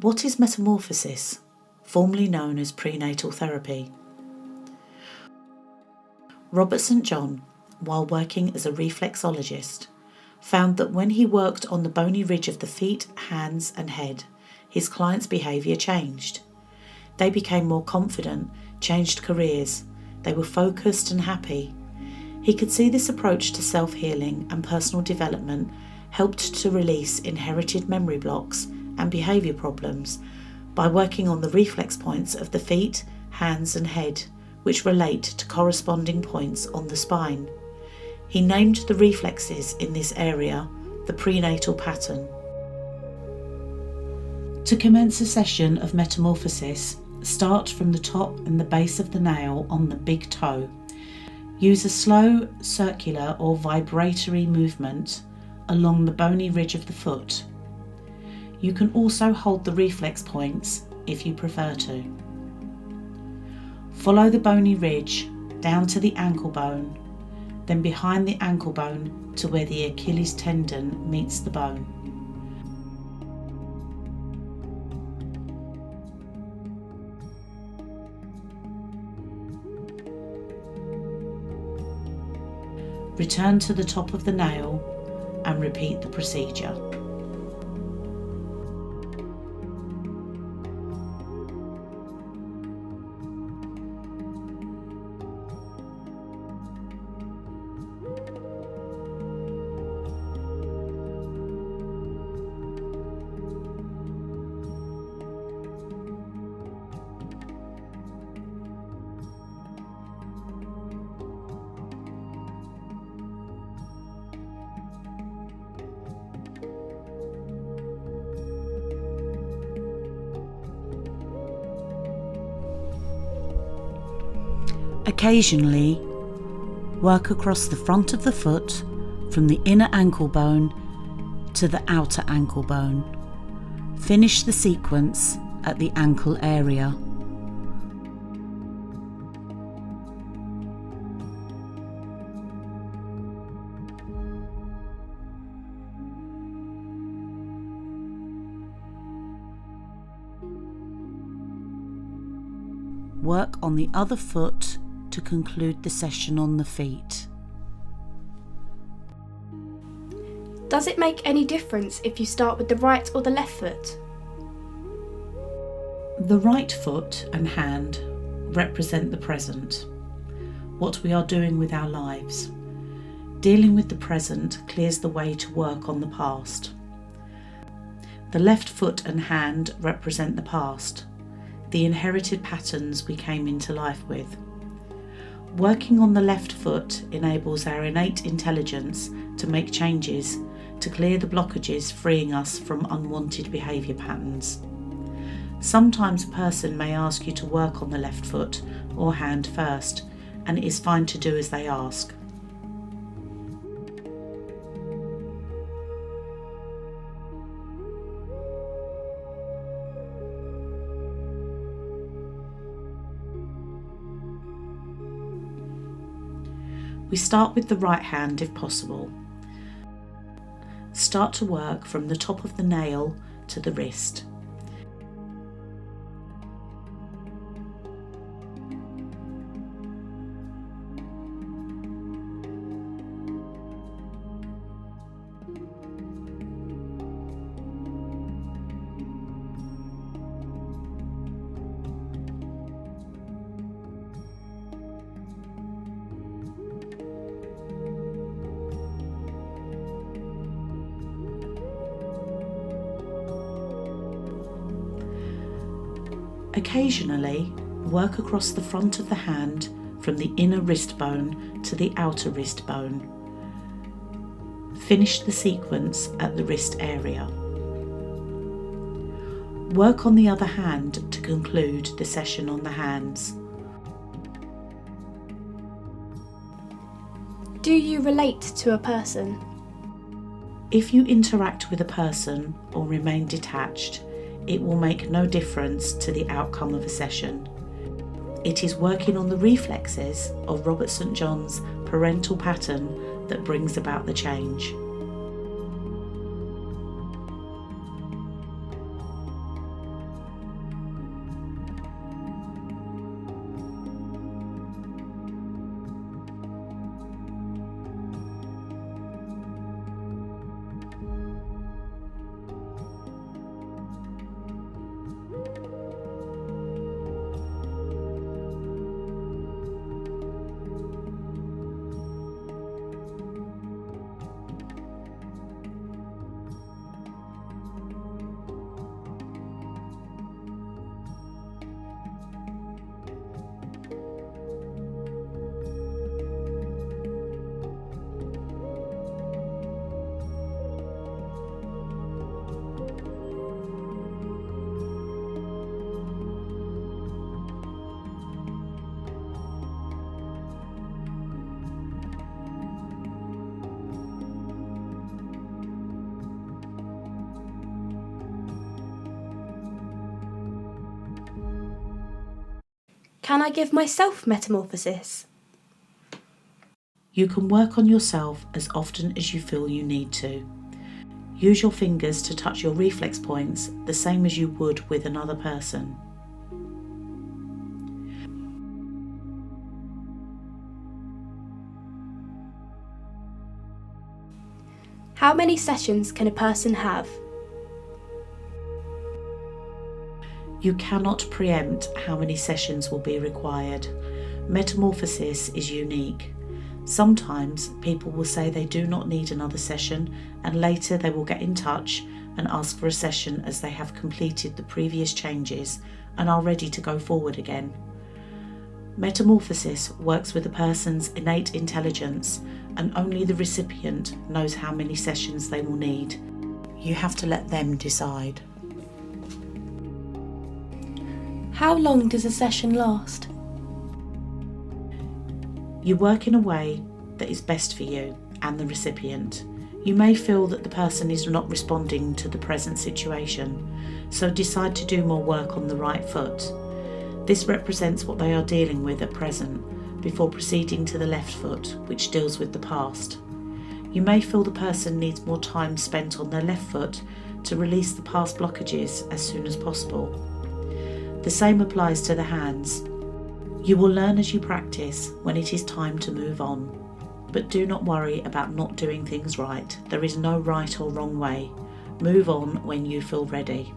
What is metamorphosis, formerly known as prenatal therapy? Robert St John, while working as a reflexologist, found that when he worked on the bony ridge of the feet, hands and head, his clients' behaviour changed. They became more confident, changed careers, they were focused and happy. He could see this approach to self-healing and personal development helped to release inherited memory blocks and behaviour problems by working on the reflex points of the feet, hands and head, which relate to corresponding points on the spine. He named the reflexes in this area the prenatal pattern. To commence a session of metamorphosis, start from the top and the base of the nail on the big toe. Use a slow, circular or vibratory movement along the bony ridge of the foot. You can also hold the reflex points if you prefer to. Follow the bony ridge down to the ankle bone, then behind the ankle bone to where the Achilles tendon meets the bone. Return to the top of the nail and repeat the procedure. Occasionally, work across the front of the foot from the inner ankle bone to the outer ankle bone. Finish the sequence at the ankle area. Work on the other foot to conclude the session on the feet. Does it make any difference if you start with the right or the left foot? The right foot and hand represent the present, what we are doing with our lives. Dealing with the present clears the way to work on the past. The left foot and hand represent the past, the inherited patterns we came into life with. Working on the left foot enables our innate intelligence to make changes to clear the blockages, freeing us from unwanted behaviour patterns. Sometimes a person may ask you to work on the left foot or hand first, and it is fine to do as they ask. We start with the right hand if possible. Start to work from the top of the nail to the wrist. Occasionally, work across the front of the hand from the inner wrist bone to the outer wrist bone. Finish the sequence at the wrist area. Work on the other hand to conclude the session on the hands. Do you relate to a person? If you interact with a person or remain detached, it will make no difference to the outcome of a session. It is working on the reflexes of Robert St John's parental pattern that brings about the change. Can I give myself metamorphosis? You can work on yourself as often as you feel you need to. Use your fingers to touch your reflex points the same as you would with another person. How many sessions can a person have? You cannot preempt how many sessions will be required. Metamorphosis is unique. Sometimes people will say they do not need another session, and later they will get in touch and ask for a session as they have completed the previous changes and are ready to go forward again. Metamorphosis works with a person's innate intelligence, and only the recipient knows how many sessions they will need. You have to let them decide. How long does a session last? You work in a way that is best for you and the recipient. You may feel that the person is not responding to the present situation, so decide to do more work on the right foot. This represents what they are dealing with at present, before proceeding to the left foot, which deals with the past. You may feel the person needs more time spent on their left foot to release the past blockages as soon as possible. The same applies to the hands. You will learn as you practice when it is time to move on. But do not worry about not doing things right. There is no right or wrong way. Move on when you feel ready.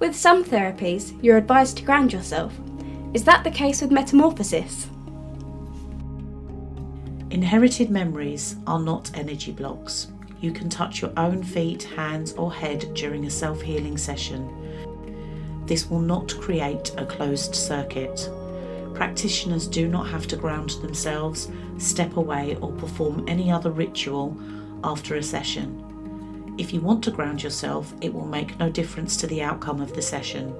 With some therapies, you're advised to ground yourself. Is that the case with metamorphosis? Inherited memories are not energy blocks. You can touch your own feet, hands or head during a self-healing session. This will not create a closed circuit. Practitioners do not have to ground themselves, step away or perform any other ritual after a session. If you want to ground yourself, it will make no difference to the outcome of the session.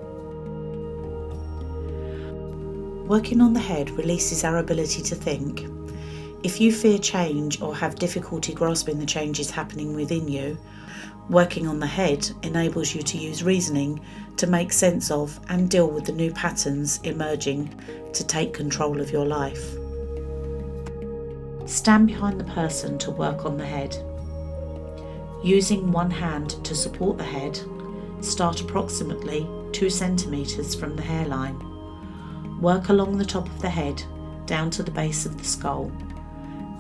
Working on the head releases our ability to think. If you fear change or have difficulty grasping the changes happening within you, working on the head enables you to use reasoning to make sense of and deal with the new patterns emerging to take control of your life. Stand behind the person to work on the head. Using one hand to support the head, start approximately 2 centimeters from the hairline. Work along the top of the head down to the base of the skull.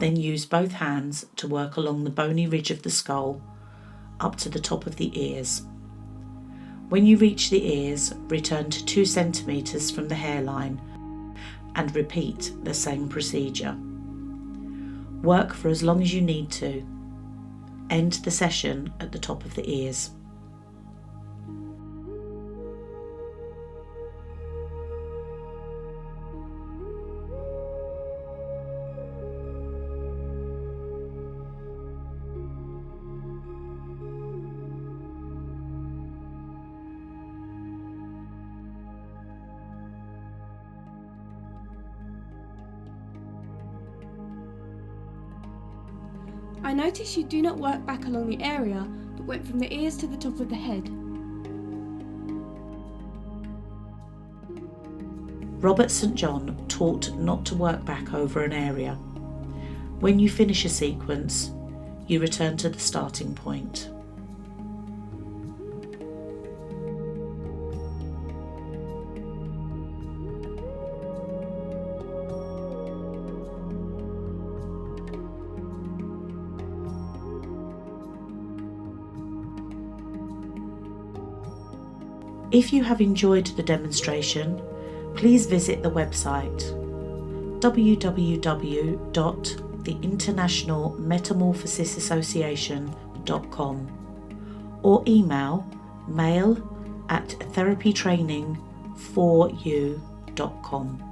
Then use both hands to work along the bony ridge of the skull up to the top of the ears. When you reach the ears, return to 2 centimeters from the hairline and repeat the same procedure. Work for as long as you need to. End the session at the top of the ears. I notice you do not work back along the area, but went from the ears to the top of the head. Robert St John taught not to work back over an area. When you finish a sequence, you return to the starting point. If you have enjoyed the demonstration, please visit the website www.theinternationalmetamorphosis-rsj.com or email mail@therapytraining4u.com.